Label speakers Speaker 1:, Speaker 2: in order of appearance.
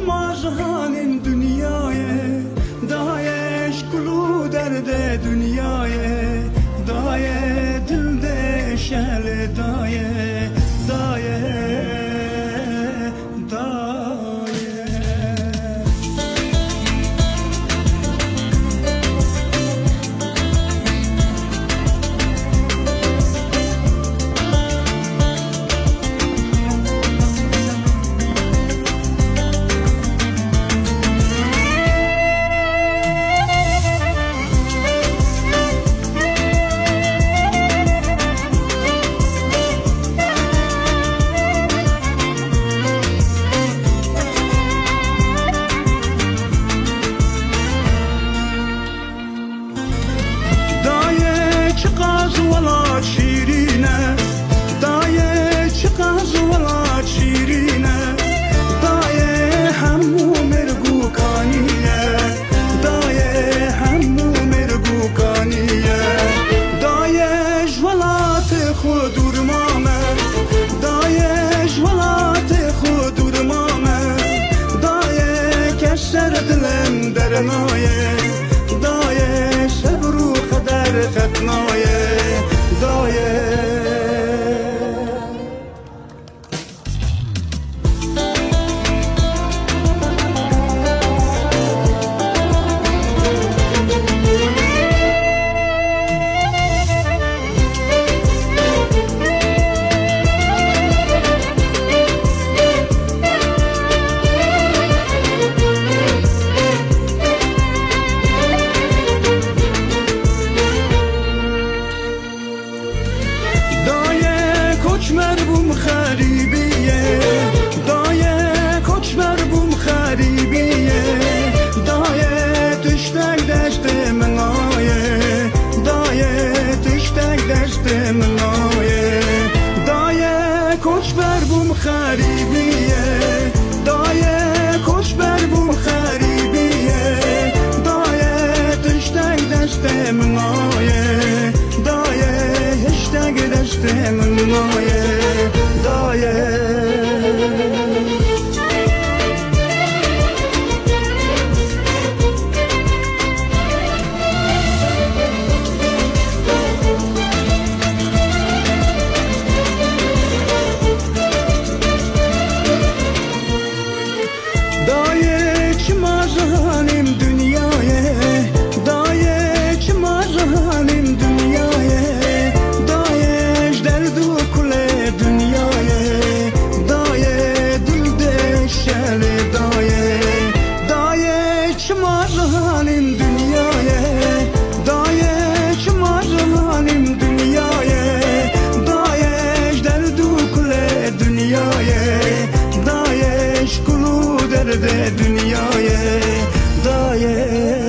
Speaker 1: مازهان دنیای دایش کلو درد دنیای دای دل ده شل دای دای درنایه دایه صبر و قدر ختنایه دایه مربوم خریبیه دایه کوچ مربوم خریبیه دایه تشتک دست منایه دایه تشتک دست منایه دایه کوچ مربوم خریبیه دایه کوچ مربوم خریبیه دایه تشتک دست منایه دایه هشتگ دست منایه دایه دایه چه مازهانیم دنیایه دایه چه مازهانیم دنیایه دایش درد و کل دنیایه دایه دل ده شل دایه دایه چه مازهانیم دنیایه دایه چه مازهانیم دنیایه دایش درد و کل دنیایه دایش کلو درد دنیای دایه